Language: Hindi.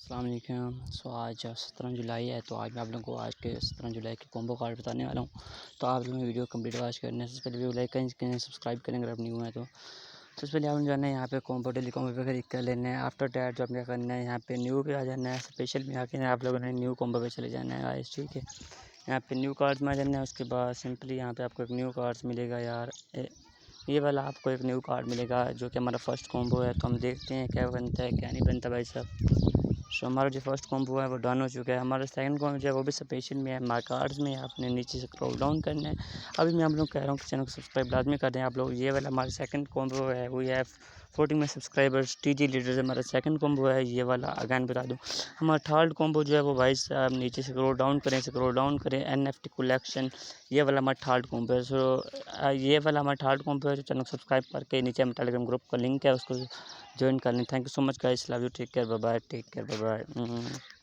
अस्सलाम वालेकुम। आज 17 जुलाई है, तो आज मैं आप लोगों को आज के 17 जुलाई के कॉम्बो कार्ड बताने वाला हूँ। तो आप लोग वीडियो कंप्लीट वॉच करने से पहले वीडियो लाइक करें, सब्सक्राइब करें अगर आप न्यू है तो। सबसे पहले आपने जाना है यहाँ पे कॉम्बो डेली कॉम्बो पे क्लिक कर लेना है। आफ्टर डैट जो आपने करना है यहाँ पे न्यू पे आ जाना है। स्पेशल में आके आप लोगों ने न्यू कॉम्बो पे चले जाना है गाइस, ठीक है। यहाँ पे न्यू कार्ड्स में आ जाना है। उसके बाद सिंपली यहाँ पे आपको एक न्यू कार्ड्स मिलेगा यार। ये वाला आपको एक न्यू कार्ड मिलेगा जो कि हमारा फर्स्ट कॉम्बो है। तो हम देखते हैं क्या बनता है क्या नहीं बनता भाई साहब। सो हमारा जो फर्स्ट कॉम्बो है वो डन हो चुका है। हमारा सेकंड कॉम्बो जो है वो भी स्पेशल में है। हमारे कार्ड्स में आपने नीचे से स्क्रॉल डाउन करना है। अभी मैं आप लोग कह रहा हूँ कि चैनल को सब्सक्राइब लाजमी कर दें आप लोग। ये वाला हमारा सेकंड कॉम्बो है, वो है 14 में सब्सक्राइबर्स टीजी लीडर हमारा सेकंड कॉम्बो है। ये वाला अगैन बता दूँ, हमारा थर्ड कॉम्बो जो है वो भाई साहब नीचे से स्क्रॉल डाउन करें NFT कलेक्शन। ये वाला हमारा थर्ड कॉम्बो है। ये वाला हमारा थर्ड कॉम्बो है। तो चैनल को सब्सक्राइब करके नीचे हमारे टेलीग्राम ग्रुप का लिंक है, उसको ज्वाइन कर लें। Thank you so much guys, love you, take care, bye bye, take care, bye bye.